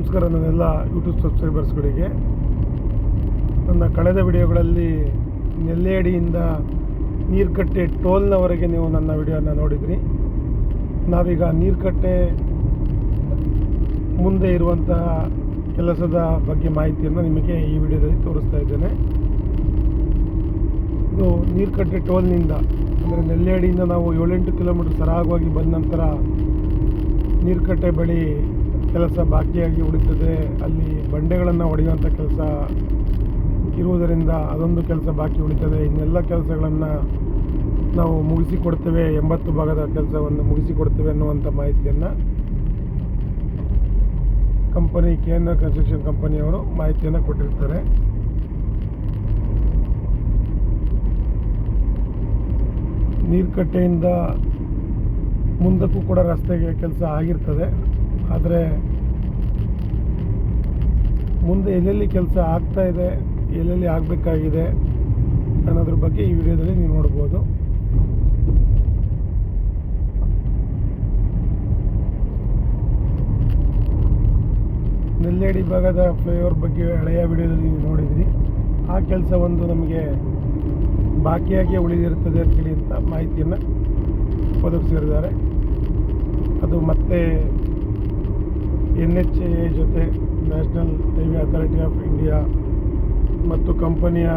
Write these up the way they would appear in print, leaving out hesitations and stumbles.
ನಮಸ್ಕಾರ ನನ್ನೆಲ್ಲ ಯೂಟ್ಯೂಬ್ ಸಬ್ಸ್ಕ್ರೈಬರ್ಸ್ಗಳಿಗೆ. ನನ್ನ ಕಳೆದ ವಿಡಿಯೋಗಳಲ್ಲಿ ನೆಲ್ಲೇಡಿಯಿಂದ ನೀರ್ಕಟ್ಟೆ ಟೋಲ್ನವರೆಗೆ ನೀವು ನನ್ನ ವಿಡಿಯೋನ ನೋಡಿದ್ರಿ. ನಾವೀಗ ನೀರ್ಕಟ್ಟೆ ಮುಂದೆ ಇರುವಂತಹ ಕೆಲಸದ ಬಗ್ಗೆ ಮಾಹಿತಿಯನ್ನು ನಿಮಗೆ ಈ ವಿಡಿಯೋದಲ್ಲಿ ತೋರಿಸ್ತಾ ಇದ್ದೇನೆ. ಇದು ನೀರ್ಕಟ್ಟೆ ಟೋಲ್ನಿಂದ ಅಂದರೆ ನೆಲ್ಲೇಡಿಯಿಂದ ನಾವು 7-8 ಕಿಲೋಮೀಟರ್ ಸರಾಗವಾಗಿ ಬಂದ ನಂತರ ನೀರ್ಕಟ್ಟೆ ಬಳಿ ಕೆಲಸ ಬಾಕಿಯಾಗಿ ಉಳಿತದೆ. ಅಲ್ಲಿ ಬಂಡೆಗಳನ್ನು ಹೊಡೆಯುವಂಥ ಕೆಲಸ ಇರುವುದರಿಂದ ಅದೊಂದು ಕೆಲಸ ಬಾಕಿ ಉಳಿತದೆ. ಇನ್ನೆಲ್ಲ ಕೆಲಸಗಳನ್ನು ನಾವು ಮುಗಿಸಿಕೊಡ್ತೇವೆ, 80 ಭಾಗದ ಕೆಲಸವನ್ನು ಮುಗಿಸಿಕೊಡ್ತೇವೆ ಅನ್ನುವಂಥ ಮಾಹಿತಿಯನ್ನು ಕಂಪನಿ KNR ಕನ್ಸ್ಟ್ರಕ್ಷನ್ ಕಂಪನಿಯವರು ಮಾಹಿತಿಯನ್ನು ಕೊಟ್ಟಿರ್ತಾರೆ. ನೀರ್ಕಟ್ಟೆಯಿಂದ ಮುಂದಕ್ಕೂ ಕೂಡ ರಸ್ತೆಗೆ ಕೆಲಸ ಆಗಿರ್ತದೆ. ಆದರೆ ಮುಂದೆ ಎಲ್ಲೆಲ್ಲಿ ಕೆಲಸ ಆಗ್ತಾ ಇದೆ, ಎಲ್ಲೆಲ್ಲಿ ಆಗಬೇಕಾಗಿದೆ ಅನ್ನೋದ್ರ ಬಗ್ಗೆ ಈ ವಿಡಿಯೋದಲ್ಲಿ ನೀವು ನೋಡ್ಬೋದು. ನೆಲ್ಲೇಡಿ ಭಾಗದ ಫ್ಲೈಓವರ್ ಬಗ್ಗೆ ಹಳೆಯ ವಿಡಿಯೋದಲ್ಲಿ ನೀವು ನೋಡಿದ್ರಿ. ಆ ಕೆಲಸ ಒಂದು ನಮಗೆ ಬಾಕಿಯಾಗಿ ಉಳಿದಿರುತ್ತದೆ ಅಂತೇಳಿ ಅಂತ ಮಾಹಿತಿಯನ್ನು ಒದಗಿಸಿದ್ದಾರೆ. ಅದು ಮತ್ತೆ NHAI ಜೊತೆ, national highway authority of India ಮತ್ತು ಕಂಪನಿಯ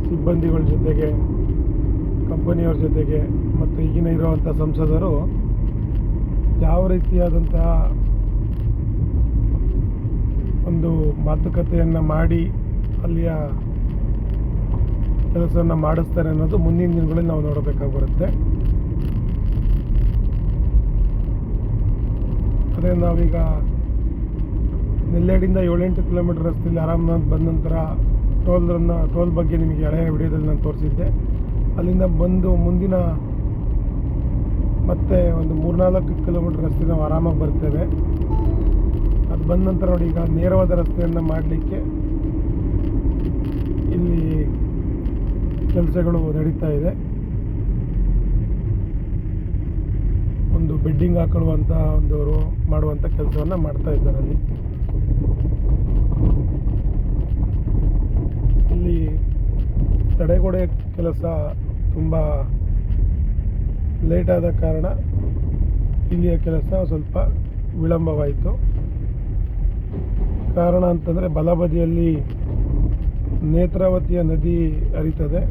ಸಿಬ್ಬಂದಿಗಳ ಜೊತೆಗೆ, ಕಂಪನಿಯವ್ರ ಜೊತೆಗೆ ಮತ್ತು ಈಗಿನ ಇರುವಂಥ ಸಂಸದರು ಯಾವ ರೀತಿಯಾದಂತಹ ಒಂದು ಮಾತುಕತೆಯನ್ನು ಮಾಡಿ ಅಲ್ಲಿಯ ಕೆಲಸವನ್ನು ಮಾಡಿಸ್ತಾರೆ ಅನ್ನೋದು ಮುಂದಿನ ದಿನಗಳಲ್ಲಿ ನಾವು ನೋಡಬೇಕಾಗಿ ಬರುತ್ತೆ. ಅದೇ ನಾವೀಗ ನೆಲ್ಲೇಡಿಯಿಂದ 7-8 ಕಿಲೋಮೀಟರ್ ರಸ್ತೆಯಲ್ಲಿ ಆರಾಮನಾಥ್ ಬಂದ ನಂತರ ಟೋಲ್ ಬಗ್ಗೆ ನಿಮಗೆ ಹಳೆಯ ವಿಡಿಯೋದಲ್ಲಿ ನಾನು ತೋರಿಸಿದ್ದೆ. ಅಲ್ಲಿಂದ ಬಂದು ಮುಂದಿನ ಮತ್ತೆ ಒಂದು 3-4 ಕಿಲೋಮೀಟರ್ ರಸ್ತೆ ನಾವು ಆರಾಮಾಗಿ ಬರ್ತೇವೆ. ಅದು ಬಂದ ನಂತರ ನೋಡಿ, ಈಗ ನೇರವಾದ ರಸ್ತೆಯನ್ನು ಮಾಡಲಿಕ್ಕೆ ಇಲ್ಲಿ ಕೆಲಸಗಳು ನಡೀತಾ ಇದೆ. ಒಂದು ಬೆಡ್ಡಿಂಗ್ ಹಾಕೊಳ್ಳುವಂಥ ಒಂದವರು ಮಾಡುವಂಥ ಕೆಲಸವನ್ನು ಮಾಡ್ತಾ ಇದ್ದಾರೆ. ಅಲ್ಲಿ ಇಲ್ಲಿ ತಡೆಗೋಡೆ ಕೆಲಸ ತುಂಬ ಲೇಟ್ ಆದ ಕಾರಣ ಇಲ್ಲಿಯ ಕೆಲಸ ಸ್ವಲ್ಪ ವಿಳಂಬವಾಯಿತು. ಕಾರಣ ಅಂತಂದರೆ ಬಲಬದಿಯಲ್ಲಿ ನೇತ್ರಾವತಿಯ ನದಿ ಹರಿತದೆ.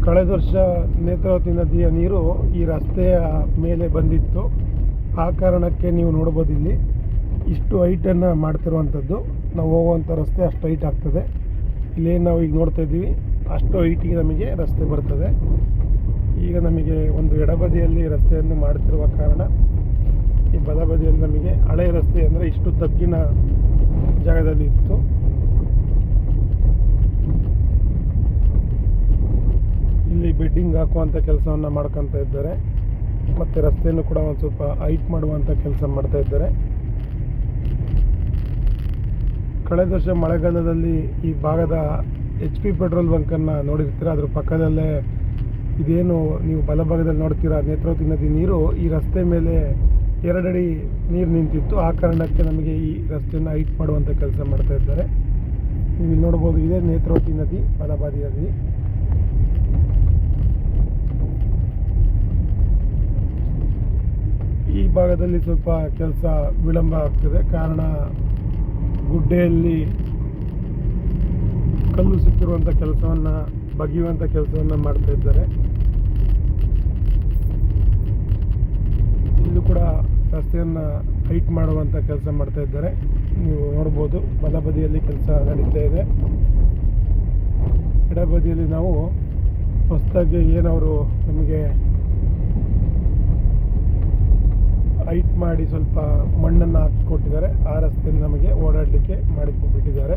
ಕಳೆದ ವರ್ಷ ನೇತ್ರಾವತಿ ನದಿಯ ನೀರು ಈ ರಸ್ತೆಯ ಮೇಲೆ ಬಂದಿತ್ತು. ಆ ಕಾರಣಕ್ಕೆ ನೀವು ನೋಡ್ಬೋದು ಇಲ್ಲಿ ಇಷ್ಟು ಹೈಟನ್ನು ಮಾಡ್ತಿರುವಂಥದ್ದು. ನಾವು ಹೋಗುವಂಥ ರಸ್ತೆ ಅಷ್ಟು ಹೈಟ್ ಆಗ್ತದೆ. ಇಲ್ಲೇನು ನಾವು ಈಗ ನೋಡ್ತಾ ಇದ್ದೀವಿ ಅಷ್ಟು ಹೈಟಿಗೆ ನಮಗೆ ರಸ್ತೆ ಬರ್ತದೆ. ಈಗ ನಮಗೆ ಒಂದು ಎಡಬದಿಯಲ್ಲಿ ರಸ್ತೆಯನ್ನು ಮಾಡ್ತಿರುವ ಕಾರಣ ಈ ಬಲಬದಿಯಲ್ಲಿ ನಮಗೆ ಹಳೆಯ ರಸ್ತೆ ಅಂದರೆ ಇಷ್ಟು ತಗ್ಗಿನ ಜಾಗದಲ್ಲಿ ಇತ್ತು. ಇಲ್ಲಿ ಬೆಡ್ಡಿಂಗ್ ಹಾಕುವಂಥ ಕೆಲಸವನ್ನು ಮಾಡ್ಕೊತಾ ಇದ್ದಾರೆ ಮತ್ತು ರಸ್ತೆಯನ್ನು ಕೂಡ ಒಂದು ಸ್ವಲ್ಪ ಹೈಟ್ ಮಾಡುವಂಥ ಕೆಲಸ ಮಾಡ್ತಾ ಇದ್ದಾರೆ. ಕಳೆದ ವರ್ಷ ಮಳೆಗಾಲದಲ್ಲಿ ಈ ಭಾಗದ HP ಪೆಟ್ರೋಲ್ ಬಂಕನ್ನು ನೋಡಿರ್ತೀರ. ಅದ್ರ ಪಕ್ಕದಲ್ಲೇ ಇದೇನು ನೀವು ಬಲಭಾಗದಲ್ಲಿ ನೋಡ್ತೀರಾ ನೇತ್ರಾವತಿ ನದಿ ನೀರು ಈ ರಸ್ತೆ ಮೇಲೆ 2 ಅಡಿ ನೀರು ನಿಂತಿತ್ತು. ಆ ಕಾರಣಕ್ಕೆ ನಮಗೆ ಈ ರಸ್ತೆಯನ್ನು ಹೈಟ್ ಮಾಡುವಂಥ ಕೆಲಸ ಮಾಡ್ತಾ ಇದ್ದಾರೆ. ನೀವು ನೋಡ್ಬೋದು, ಇದೇ ನೇತ್ರಾವತಿ ನದಿ ಬಲಬದಿಯಲ್ಲಿ. ಈ ಭಾಗದಲ್ಲಿ ಸ್ವಲ್ಪ ಕೆಲಸ ವಿಳಂಬ ಆಗ್ತದೆ. ಕಾರಣ ಗುಡ್ಡೆಯಲ್ಲಿ ಕಲ್ಲು ಸಿಕ್ಕಿರುವಂಥ ಕೆಲಸವನ್ನು ಬಗೆಯುವಂಥ ಕೆಲಸವನ್ನು ಮಾಡ್ತಾ ಇದ್ದಾರೆ. ಇಲ್ಲೂ ಕೂಡ ರಸ್ತೆಯನ್ನು ಹೈಟ್ ಮಾಡುವಂಥ ಕೆಲಸ ಮಾಡ್ತಾ ಇದ್ದಾರೆ. ನೀವು ನೋಡ್ಬೋದು ಬಲಬದಿಯಲ್ಲಿ ಕೆಲಸ ನಡೀತಾ ಇದೆ. ಎಡಬದಿಯಲ್ಲಿ ನಾವು ಹೊಸದಾಗಿ ಏನವರು ನಮಗೆ ಹೈಟ್ ಮಾಡಿ ಸ್ವಲ್ಪ ಮಣ್ಣನ್ನು ಹಾಕಿಕೊಟ್ಟಿದ್ದಾರೆ. ಆ ರಸ್ತೆಯಲ್ಲಿ ನಮಗೆ ಓಡಾಡಲಿಕ್ಕೆ ಮಾಡಿಕೊಟ್ಬಿಟ್ಟಿದ್ದಾರೆ.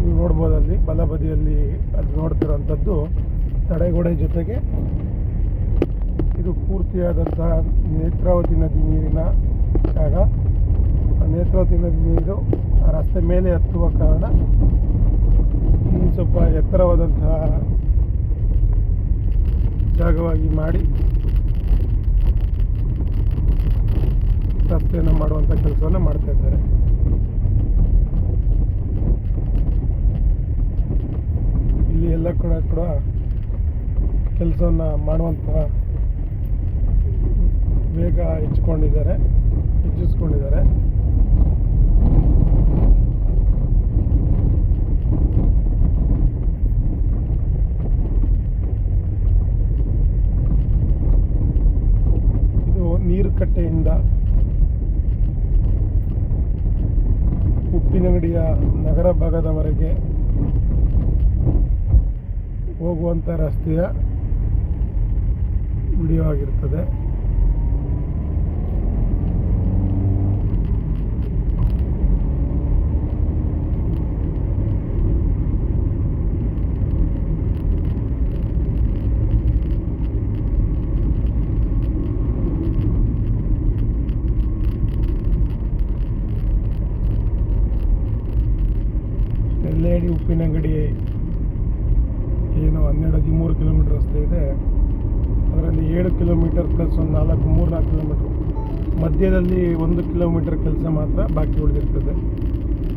ನೀವು ನೋಡ್ಬೋದು ಅಲ್ಲಿ ಬಲಬದಿಯಲ್ಲಿ ಅದು ನೋಡ್ತಿರೋಂಥದ್ದು ತಡೆಗೋಡೆ ಜೊತೆಗೆ ಇದು ಪೂರ್ತಿಯಾದಂತಹ ನೇತ್ರಾವತಿ ನದಿ ನೀರಿನ ಜಾಗ. ನೇತ್ರಾವತಿ ನದಿ ನೀರು ಆ ರಸ್ತೆ ಮೇಲೆ ಹತ್ತುವ ಕಾರಣ ಇಲ್ಲಿ ಸ್ವಲ್ಪ ಎತ್ತರವಾದಂತಹ ಭಾಗವಾಗಿ ಮಾಡಿ ರಸ್ತೆಯನ್ನು ಮಾಡುವಂಥ ಕೆಲಸವನ್ನು ಮಾಡ್ತಾ ಇದ್ದಾರೆ. ಇಲ್ಲಿ ಎಲ್ಲ ಕೂಡ ಕೆಲಸವನ್ನು ಮಾಡುವಂತಹ ವೇಗ ಹೆಚ್ಚಿಸ್ಕೊಂಡಿದ್ದಾರೆ. ಇದು ನೀರುಕಟ್ಟೆಯಿಂದ ಉಪ್ಪಿನಂಗಡಿಯ ನಗರ ಭಾಗದವರೆಗೆ ಹೋಗುವಂಥ ರಸ್ತೆಯ ವಿಡಿಯೋ ಆಗಿರ್ತದೆ. ಎಲ್ಲೆಡಿ ಉಪ್ಪಿನಂಗಡಿ ಏನು 12-13 ಕಿಲೋಮೀಟರ್ ರಸ್ತೆ ಇದೆ. ಅದರಲ್ಲಿ 7 ಕಿಲೋಮೀಟರ್ ಪ್ಲಸ್ ಒಂದು 3-4 ಕಿಲೋಮೀಟ್ರ್ ಮಧ್ಯದಲ್ಲಿ 1 ಕಿಲೋಮೀಟರ್ ಕೆಲಸ ಮಾತ್ರ ಬಾಕಿ ಉಳಿದಿರ್ತದೆ.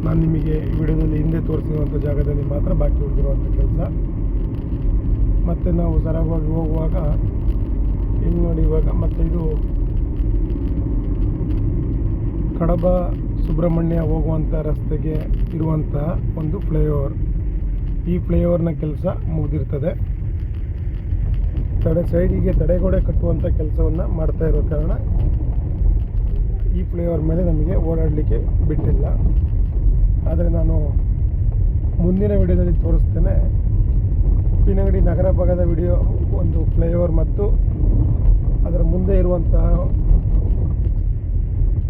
ನಾನು ನಿಮಗೆ ಈ ವಿಡಿಯೋದಲ್ಲಿ ಹಿಂದೆ ತೋರಿಸಿರುವಂಥ ಜಾಗದಲ್ಲಿ ಮಾತ್ರ ಬಾಕಿ ಉಳಿದಿರುವಂಥ ಕೆಲಸ. ಮತ್ತು ನಾವು ಸರಾಗವಾಗಿ ಹೋಗುವಾಗ ಇಲ್ಲಿ ನೋಡಿ, ಇವಾಗ ಮತ್ತು ಇದು ಕಡಬ ಸುಬ್ರಹ್ಮಣ್ಯ ಹೋಗುವಂಥ ರಸ್ತೆಗೆ ಇರುವಂತಹ ಒಂದು ಫ್ಲೈಓವರ್. ಈ ಫ್ಲೈಓವರ್ನ ಕೆಲಸ ಮುಗಿದಿರ್ತದೆ. ಸೈಡಿಗೆ ತಡೆಗೋಡೆ ಕಟ್ಟುವಂಥ ಕೆಲಸವನ್ನು ಮಾಡ್ತಾ ಇರೋ ಕಾರಣ ಈ ಫ್ಲೈಓವರ್ ಮೇಲೆ ನಮಗೆ ಓಡಾಡಲಿಕ್ಕೆ ಬಿಟ್ಟಿಲ್ಲ. ಆದರೆ ನಾನು ಮುಂದಿನ ವಿಡಿಯೋದಲ್ಲಿ ತೋರಿಸ್ತೇನೆ. ಉಪ್ಪಿನಂಗಡಿ ನಗರ ಭಾಗದ ವಿಡಿಯೋ, ಒಂದು ಫ್ಲೈಓವರ್ ಮತ್ತು ಅದರ ಮುಂದೆ ಇರುವಂತಹ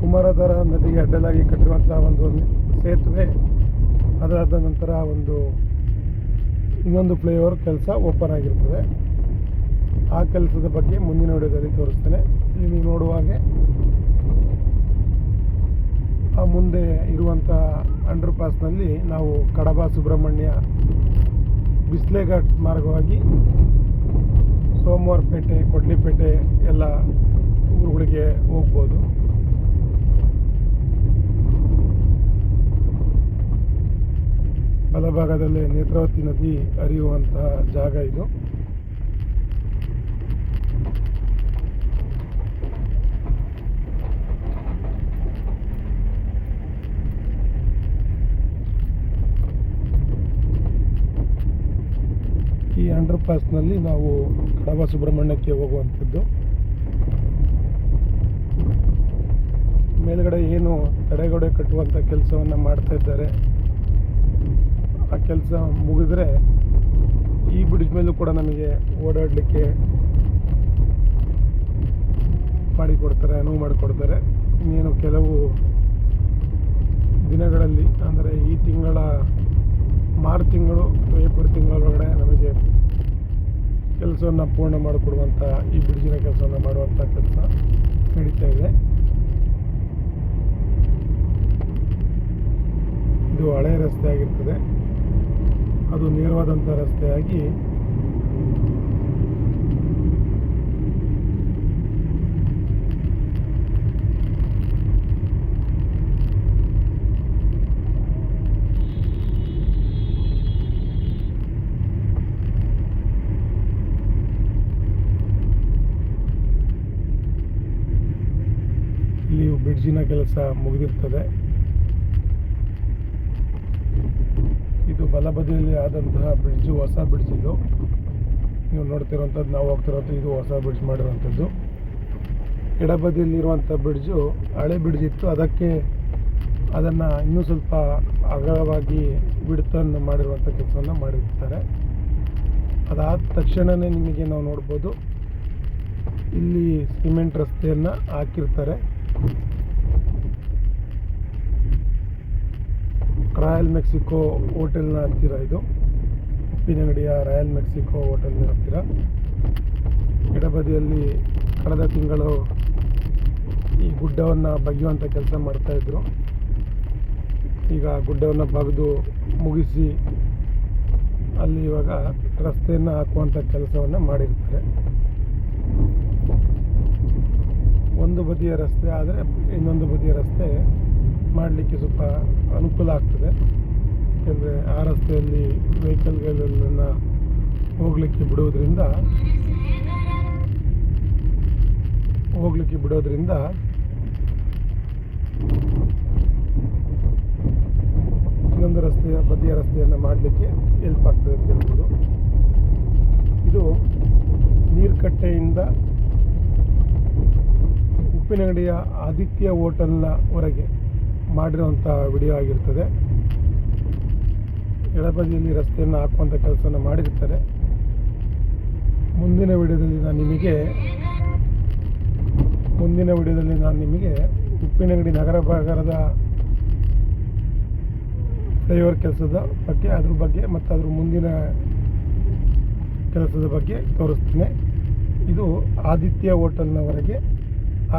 ಕುಮಾರಧಾರ ನದಿಗೆ ಅಡ್ಡಲಾಗಿ ಕಟ್ಟಿರುವಂತಹ ಒಂದು ಸೇತುವೆ, ಅದಾದ ನಂತರ ಇನ್ನೊಂದು ಫ್ಲೈಓವರ್ ಕೆಲಸ ಓಪನ್ ಆಗಿರ್ತದೆ. ಆ ಕೆಲಸದ ಬಗ್ಗೆ ಮುಂದಿನ ವಿಡಿಯೋದಲ್ಲಿ ತೋರಿಸ್ತೇನೆ. ಇಲ್ಲಿ ನೀವು ನೋಡುವ ಹಾಗೆ ಆ ಮುಂದೆ ಇರುವಂಥ ಅಂಡರ್ ಪಾಸ್ನಲ್ಲಿ ನಾವು ಕಡಬ ಸುಬ್ರಹ್ಮಣ್ಯ ಬಿಸ್ಲೆಘಾಟ್ ಮಾರ್ಗವಾಗಿ ಸೋಮವಾರಪೇಟೆ, ಕೊಡ್ಲಿಪೇಟೆ ಎಲ್ಲ ಊರುಗಳಿಗೆ ಹೋಗ್ಬೋದು. ಬಲಭಾಗದಲ್ಲೇ ನೇತ್ರಾವತಿ ನದಿ ಹರಿಯುವಂತಹ ಜಾಗ ಇದು. ಈ ಅಂಡರ್ ಪಾಸ್ನಲ್ಲಿ ನಾವು ಕಡಬ ಸುಬ್ರಹ್ಮಣ್ಯಕ್ಕೆ ಹೋಗುವಂಥದ್ದು. ಮೇಲ್ಗಡೆ ಏನು ತಡೆಗೋಡೆ ಕಟ್ಟುವಂಥ ಕೆಲಸವನ್ನು ಮಾಡ್ತಾ ಇದ್ದಾರೆ. ಆ ಕೆಲಸ ಮುಗಿದ್ರೆ ಈ ಬ್ರಿಡ್ಜ್ ಮೇಲೂ ಕೂಡ ನಮಗೆ ಓಡಾಡಲಿಕ್ಕೆ ಅನುವು ಮಾಡಿಕೊಡ್ತಾರೆ. ಇನ್ನೇನು ಕೆಲವು ದಿನಗಳಲ್ಲಿ, ಅಂದರೆ ಈ ತಿಂಗಳ ಮಾರ್ಚ್ ತಿಂಗಳು ಅಥವಾ ಏಪ್ರಿಲ್ ತಿಂಗಳೊಳಗಡೆ ನಮಗೆ ಕೆಲಸವನ್ನು ಪೂರ್ಣ ಮಾಡಿಕೊಡುವಂಥ ಈ ಬ್ರಿಡ್ಜಿನ ಕೆಲಸವನ್ನು ಮಾಡುವಂಥ ಕೆಲಸ ನಡೀತಾ ಇದೆ. ಇದು ಹಳೆಯ ರಸ್ತೆ ಆಗಿರ್ತದೆ. ಅದು ನೇರವಾದಂಥ ರಸ್ತೆಯಾಗಿ ಇಲ್ಲಿ ಬ್ರಿಡ್ಜಿನ ಕೆಲಸ ಮುಗಿದಿರ್ತದೆ. ಇದು ಬಲಬದಿಯಲ್ಲಿ ಆದಂತಹ ಬ್ರಿಡ್ಜು, ಹೊಸ ಬ್ರಿಡ್ಜ್ ಇದು. ನೀವು ನೋಡ್ತಿರುವಂಥದ್ದು, ನಾವು ಹೋಗ್ತಿರೋಂಥದ್ದು ಇದು ಹೊಸ ಬ್ರಿಡ್ಜ್ ಮಾಡಿರುವಂಥದ್ದು. ಎಡಬದಿಯಲ್ಲಿರುವಂಥ ಬ್ರಿಡ್ಜು ಹಳೆ ಬ್ರಿಡ್ಜ್ ಇತ್ತು. ಅದನ್ನು ಇನ್ನೂ ಸ್ವಲ್ಪ ಅಗಲವಾಗಿ ಬಿಡ್ತನ್ನು ಮಾಡಿರುವಂಥ ಕೆಲಸವನ್ನು ಮಾಡಿರ್ತಾರೆ. ಅದಾದ ತಕ್ಷಣವೇ ನಿಮಗೆ ನಾವು ನೋಡ್ಬೋದು, ಇಲ್ಲಿ ಸಿಮೆಂಟ್ ರಸ್ತೆಯನ್ನು ಹಾಕಿರ್ತಾರೆ. ರಾಯಲ್ ಮೆಕ್ಸಿಕೋ ಹೋಟೆಲ್ನ ಹತ್ತಿರ ಇದು, ಉಪ್ಪಿನಂಗಡಿಯ ರಾಯಲ್ ಮೆಕ್ಸಿಕೋ ಹೋಟೆಲ್ನ ಹತ್ತಿರ. ಎಡಬದಿಯಲ್ಲಿ ಕಳೆದ ತಿಂಗಳು ಈ ಗುಡ್ಡವನ್ನು ಬಗೆಯುವಂಥ ಕೆಲಸ ಮಾಡ್ತಾಯಿದ್ರು. ಈಗ ಗುಡ್ಡವನ್ನು ಬಗೆದು ಮುಗಿಸಿ ಅಲ್ಲಿ ಇವಾಗ ರಸ್ತೆಯನ್ನು ಹಾಕುವಂಥ ಕೆಲಸವನ್ನು ಮಾಡಿರ್ತಾರೆ. ಒಂದು ಬದಿಯ ರಸ್ತೆ ಆದರೆ ಇನ್ನೊಂದು ಬದಿಯ ರಸ್ತೆ ಮಾಡಲಿಕ್ಕೆ ಸ್ವಲ್ಪ ಅನುಕೂಲ ಆಗ್ತದೆ. ಏಕೆಂದರೆ ಆ ರಸ್ತೆಯಲ್ಲಿ ವೆಹಿಕಲ್ಗಳನ್ನು ಹೋಗಲಿಕ್ಕೆ ಬಿಡೋದ್ರಿಂದ ಇನ್ನೊಂದು ಬದಿಯ ರಸ್ತೆಯನ್ನು ಮಾಡಲಿಕ್ಕೆ ಹೆಲ್ಪ್ ಆಗ್ತದೆ ಅಂತ ಹೇಳ್ಬೋದು. ಇದು ನೀರ್ಕಟ್ಟೆಯಿಂದ ಉಪ್ಪಿನಂಗಡಿಯ ಆದಿತ್ಯ ಹೋಟೆಲ್ನವರೆಗೆ ಮಾಡಿರುವಂಥ ವಿಡಿಯೋ ಆಗಿರ್ತದೆ. ಎಡಬದಿಯಲ್ಲಿ ರಸ್ತೆಯನ್ನು ಹಾಕುವಂಥ ಕೆಲಸವನ್ನು ಮಾಡಿರ್ತಾರೆ. ಮುಂದಿನ ವಿಡಿಯೋದಲ್ಲಿ ನಾನು ನಿಮಗೆ ಉಪ್ಪಿನಂಗಡಿ ನಗರ ಭಾಗದ ಫ್ಲೈಓವರ್ ಕೆಲಸದ ಬಗ್ಗೆ, ಅದ್ರ ಬಗ್ಗೆ ಮತ್ತು ಅದ್ರ ಮುಂದಿನ ಕೆಲಸದ ಬಗ್ಗೆ ತೋರಿಸ್ತೀನಿ. ಇದು ಆದಿತ್ಯ ಹೋಟೆಲ್ನವರೆಗೆ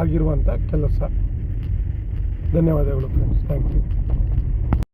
ಆಗಿರುವಂಥ ಕೆಲಸ. ಧನ್ಯವಾದಗಳು ಫ್ರೆಂಡ್ಸ್, ಥ್ಯಾಂಕ್ ಯು.